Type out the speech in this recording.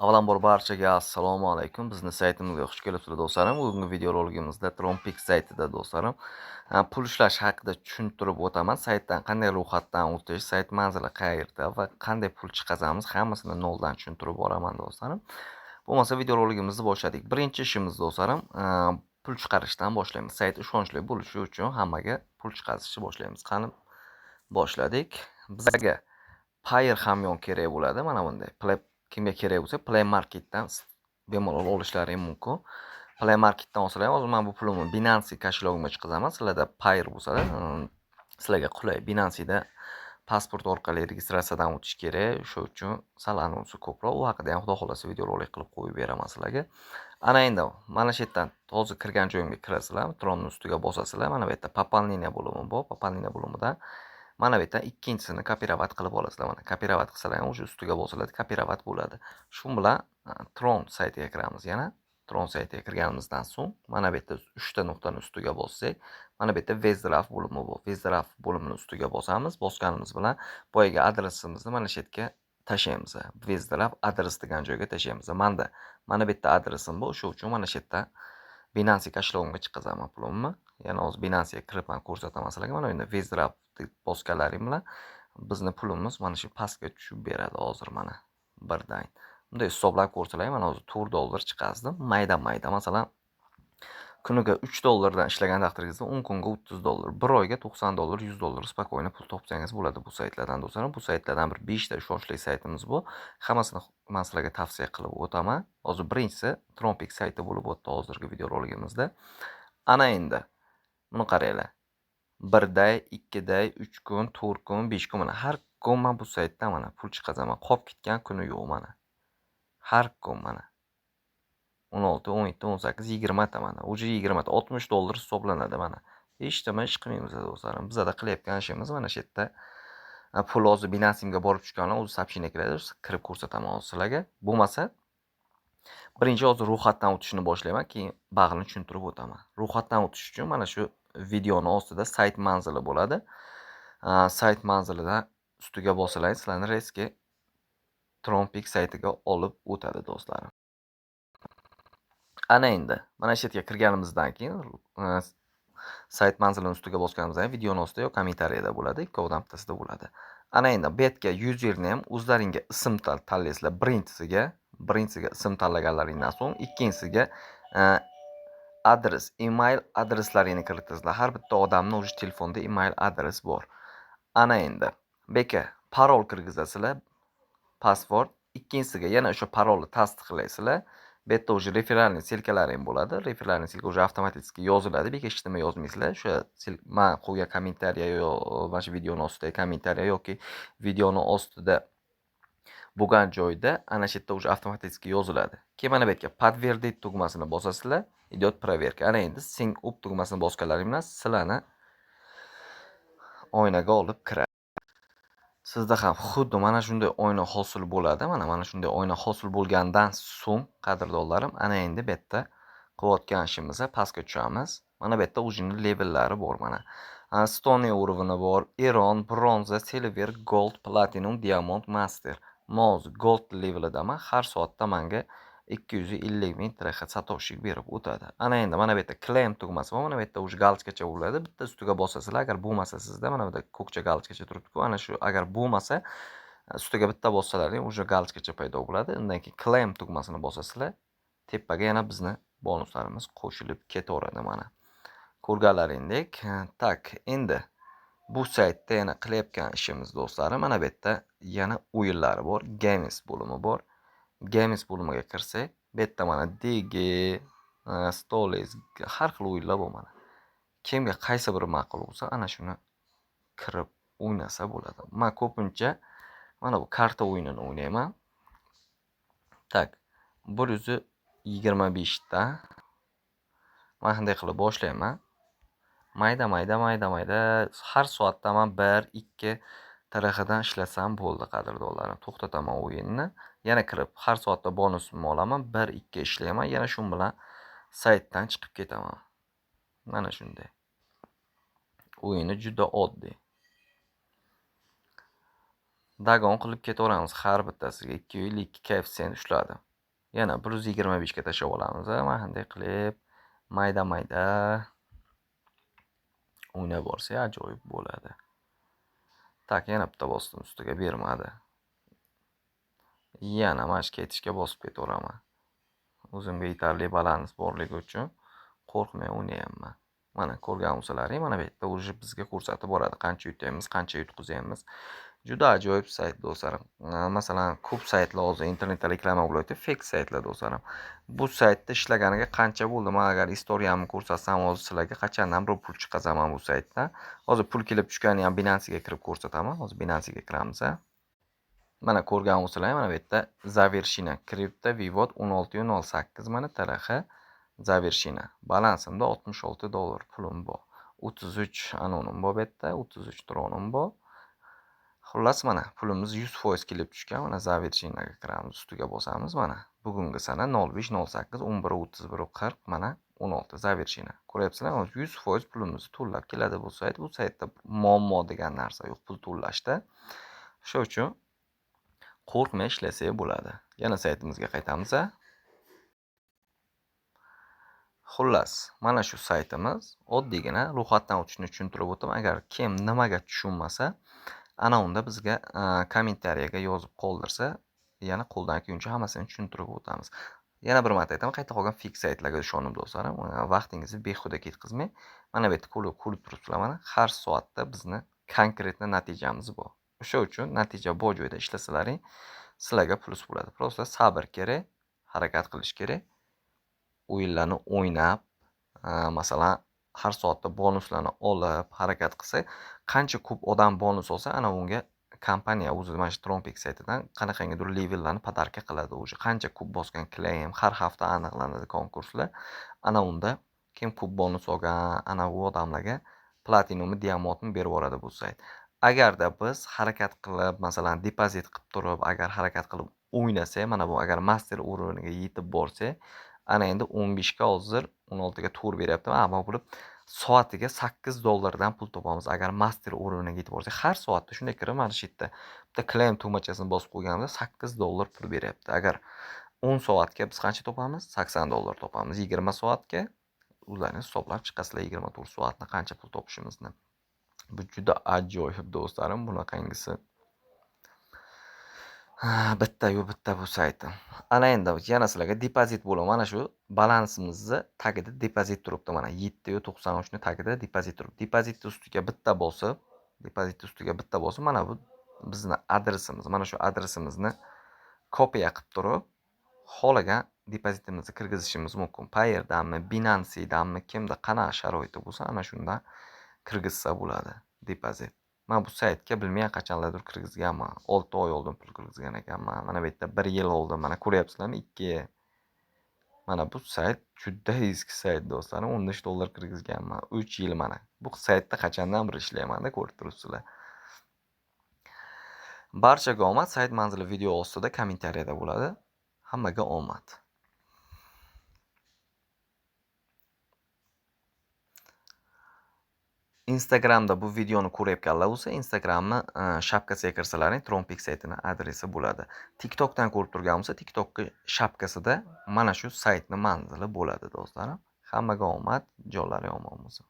Avvalambor barchaga assalomu alaykum. Bizni saytimizga xush kelibsizlar do'stlarim. Bugungi videoroligimizda Trompix saytida do'stlarim pul ishlash haqida tushuntirib o'taman. Saytdan qanday ro'yxatdan o'tish, sayt manzili qayerda va qanday pul chiqazamiz, hammasini noldan tushuntirib boraman do'stlarim. Bo'lmasa videoroligimizni boshladik. Birinchi ishimiz do'stlarim pul chiqarishdan boshlaymiz. Sayt ishonchli bo'lishi uchun hammaga pul chiqarishni boshlaymiz. Qani boshladik. Bizga Payer hamyon kerak bo'ladi. Mana bunday. Kimga kerak bo'lsa, Play Marketdan bemalol olishlari mumkin. Play Marketdan olsalar, hozir men bu pulimni Binance kashilogimga chiqazaman. Sizlarda Payer bo'lsa-da, sizlarga qulay. Binance'da pasport orqali registratsiyadan o'tish kerak. Shu uchun sal anonsi ko'proq. U haqida ham xudo xolasa videorolik qilib qo'yib beraman sizlarga. Ana endi mana shu yerdan hozir kirgan joyimga kirasizlar, Tronning ustiga bosasizlar. Mana bu yerda пополнение bo'limi bor. Пополнение bo'limidan mana bu yerdan ikkinchisini kopirovat qilib olasizlar. Mana kopirovat qilsalar ham o'sha ustiga bosiladi, kopirovat bo'ladi. Shu bilan Tron saytiga kiramiz yana. Tron saytiga kirganimizdan so'ng mana bu yerda 3 ta nuqtani ustiga bossak, mana bu yerda Vezdraft bo'limi bor. Vezdraft bo'limini ustiga bosamiz. Bosganimiz bilan boyaga adresimizni mana shu yerga tashlaymiz. Vezdraft adres degan joyga tashlaymiz. Mana bu yerda adresim bor. Shu uchun mana shu yerda Binance kashilogimga chiqazaman pulimni. Yana hozir Binance'ga kirib ko'rsataman sizlarga. Mana endi Vezdraft bosganlaring bilan bizni pulimiz mana shu pastga tushib beradi hozir mana birdan. Bunday hisoblab ko'rsalar, mana hozir $4 chiqazdi. Mayda, masalan, kuniga $3 ishlagan taqdirda 10 kunga $30, bir oyga $90, $100 spokойно pul topsangiz bo'ladi bu saytlardan do'stlarim. Bu saytlardan bir 5 ta ishonchli saytimiz bu. Hammasini men sizlarga tavsiya qilib o'taman. Hozir birinchisi Trompix sayti bo'lib o'tdi hozirgi videoroligimizda. Ana endi buni qaranglar. 1 day, 2 day, 3 kun, 4 kun, 5 kun mana har kun men bu saytdan mana pul chiqazaman. Qolib ketgan kuni yo'q mana. Har kun mana 16, 17, 18, 20 ta mana. Uje 20 ta $60 hisoblanadi mana. Hech nima ish qilmaymiz do'stlarim. Bizda qilayotgan ishimiz mana shu yerda pul hozir Binance'ga borib tushganlar o'zi сообщение keladi, kirib ko'rsataman hozir sizlarga. Bo'lmasa birinchi hozir ro'yxatdan o'tishni boshlayman, keyin bag'ini tushuntirib o'taman. Ro'yxatdan o'tish uchun mana shu videoni ostida sayt manzili bo'ladi. Sayt manzilidan ustiga bossangiz sizlarni reski Trompix saytiga olib o'tadi do'stlarim. Ana endi mana shu yerga kirganimizdan keyin sayt manzilining ustiga bosganimizdan keyin videoni ostida yo kommentariyada bo'ladi, ikkovidan bittasida bo'ladi. Ana endi bu yerga username o'zlaringga ism tanlaysizlar. Birinchisiga ism tanlaganlaringdan so'ng ikkinchisiga adres, email adreslaringni kiritasizlar. Har bitta odamning o'z telefonida email adres bor. Ana endi bu yerga parol kirgizasizlar. Password. Ikkinchisiga yana o'sha parolni tasdiqlaysizlar. Bu yerda o'sha referalniy silkalaring bo'ladi. Referalniy silka o'sha avtomatik yoziladi. Bu yerga hech nima yozmaysizlar. O'sha men qo'ygan kommentariya yo mana shu videoni ostidagi kommentariya yoki videoni ostida bo'lgan joyda ana shu yerda o'sha avtomatik yoziladi. Keyin mana bu yerga подтвердить tugmasini bosasizlar. Идет проверка. Ana endi sync up tugmasini bosganlaring bilan sizlarni oynaga olib kiradi. Sizda ham xuddi mana shunday oyna hosil bo'ladi. Mana shunday oyna hosil bo'lgandan so'ng, qadrdonlarim, ana endi bu yerda qilayotgan ishimizga pastga tushamiz. Mana bu yerda o'zining levellari bor mana. Stone urovni bor, Iron, bronza, silver, gold, platinum, diamond, master. Moz gold levelidaman. Har soatda menga 250 ming TRX satoshi berib o'tadi. Ana endi mana bu yerda claim tugmasi bor. Mana bu yerda o'sha galchkacha bo'ladi. Bitta ustiga bosasizlar, agar bo'lmasa sizda mana bu yerda ko'kcha galchkacha turibdi-ku. Ana shu agar bo'lmasa ustiga bitta bossalaring o'sha galchkacha paydo bo'ladi. Undan keyin claim tugmasini bosasizlar, tepaga yana bizni bonuslarimiz qo'shilib ketaveradi mana. Ko'rganlaringdek, tak, endi bu saytda yana qilayotgan ishimiz do'stlarim, mana bu yerda yana o'yinlari bor, games bo'limi bor. Games bo'limiga kirsak, bu yerda mana DG, Stories, har xil o'yinlar bor mana. Kimga qaysi biri ma'qul bo'lsa, ana shuni kirib o'ynasa bo'ladi. Men ko'pincha mana bu karta o'yinini o'ynayman. Tak, 125 ta. Men qanday qilib boshlayman? Mayda har soatda men 1-2 taraxidan ishlasam bo'ldi qadrdonlarim. To'xtataman o'yinni. Yana kirib har soatda bonusimni olaman, 1-2 ishlayman, yana shu bilan saytdan chiqib ketaman. Mana shunday. O'yini juda oddiy. Dagon qilib ketaveramiz har bittasiga 252 koeffitsient ushladi. Yana 125 ga tashlab olamiz. Mana shunday qilib mayda-mayda o'ynab borsak ajoyib bo'ladi. Tak, yana bitta bosdim, ustiga bermadi. Yana mana shu ketishga bosib ketaveraman. O'zimga yetarli balans borligi uchun qo'rqmay o'ynayapman. Mana ko'rgan bo'lsalaring, mana bu yerda уже bizga ko'rsatib boradi, qancha yutyapmiz, qancha yutqizamiz. Juda ajoyib sayt do'stlarim. Masalan, ko'p saytlar hozir internetda reklama bo'lyapti, fake saytlar do'stlarim. Bu saytda ishlaganiga qancha bo'ldi? Men agar istoriyamni ko'rsatsam, hozir sizlarga qachondan bir pul chiqazaman bu saytdan. Hozir pul kelib tushganini ham Binance'ga kirib ko'rsataman. Hozir Binance'ga kiramiz. Mana ko'rgan bo'lsalaring, mana bu yerda zavershina kripto vivod 16.08 mana TRX zavershina. Balansimda $66 pulim bor. 33 anonim bor bu yerda, 33 tronim bor. Xullas mana pulimiz 100% kelib tushgan. Mana zavershinaga kiramiz, ustiga bosamiz mana. Bugungi sana 05.08 11.31.40 mana 16 zavershina. Ko'ryapsizlarmi? 100% pulimizni to'lab keladi bu sayt. Bu saytda muammo degan narsa yo'q pul to'lashda. Shuning uchun qo'rqmay ishlasak bo'ladi. Yana saytimizga qaytamiz. Xullas, mana shu saytimiz oddiygina ro'yxatdan o'tishni tushuntirib o'taman. Agar kim nimaga tushunmasa, ana unda bizga kommentariyaga yozib qoldirsa, yana qo'ldan kelguncha hammasini tushuntirib o'tamiz. Yana bir marta aytaman, qayta qolgan fix saytlarga ishonib do'stlarim, vaqtingizni behuda ketkazmang. Mana bu yerda ko'rib turibsizlar mana, har soatda bizni konkretni natijamiz bor. O'sha uchun natija bor joyda ishlasalaring, sizlarga plus bo'ladi. Prosta sabr kerak, harakat qilish kerak. O'yinlarni o'ynab, masalan, har soatda bonuslarni olib, harakat qilsak, qancha ko'p odam bonus olsa, ana unga kompaniya o'zi mana shu Trompix saytidan qanaqangidir levellarni podarka qiladi o'zi. Qancha ko'p bosgan claim, har hafta aniqlanadi konkurslar. Ana unda kim ko'p bonus olgan, ana u odamlarga platinumni, diamondni berib yuboradi bu sayt. Agarda biz harakat qilib, masalan, depozit qilib turib, agar harakat qilib o'ynasak, mana bu agar master urovniga yetib borsak, ana endi 15 ga hozir 16 ga tur beryapti. Ammo bo'lib soatiga $8 dan pul topamiz. Agar master urovniga yetib borsak, har soatda shunday kirib mana shu yerda bitta claim tugmachasini bosib qo'yganimizda $8 pul beryapti. Agar 10 soatga biz qancha topamiz? $80 topamiz. 20 soatga o'zlaringiz hisoblab chiqasizlar 24 soatda qancha pul topishimizni. Bu juda ajoyib do'stlarim, bunaqangisi. Bitta bu saytim. Ana endi yana sizlarga depozit bo'lib, mana shu balansimizni tagida depozit turibdi. Mana 7.93 ni tagida depozit turibdi. Depozitni ustiga bitta bosib, mana bu bizning adresimiz. Mana shu adresimizni kopiya qilib turib, xohlagan depozitimizni kirgizishimiz mumkin. Payeerdanmi, Binance'danmi, kimda qanaqa sharoiti bo'lsa, ana shundan kirgizsa bo'ladi depozit. Men bu saytga bilmagan qachonlardir kirgizganman. 6 oy oldin pul kirgizgan ekanman. Mana bu yerda 1 yil oldin, mana ko'ryapsizlarmi? 2. Mana bu sayt juda eski sayt do'stlarim. $15 kirgizganman. 3 yil mana. Bu saytda qachondan beri ishlayman-da, ko'rib turibsizlar. Barchaga omad. Sayt manzili video ostida kommentariyada bo'ladi. Hammaga omad. Instagramda bu videoni ko'rayotganlar bo'lsa, Instagramni shapkasiga kirsalaring, Trompix saytining adresi bo'ladi. TikTokdan ko'rib turgan bo'lsa, TikTokning shapkasida mana shu saytning manzili bo'ladi do'stlarim. Hammaga omad, jonlari omon bo'lsin.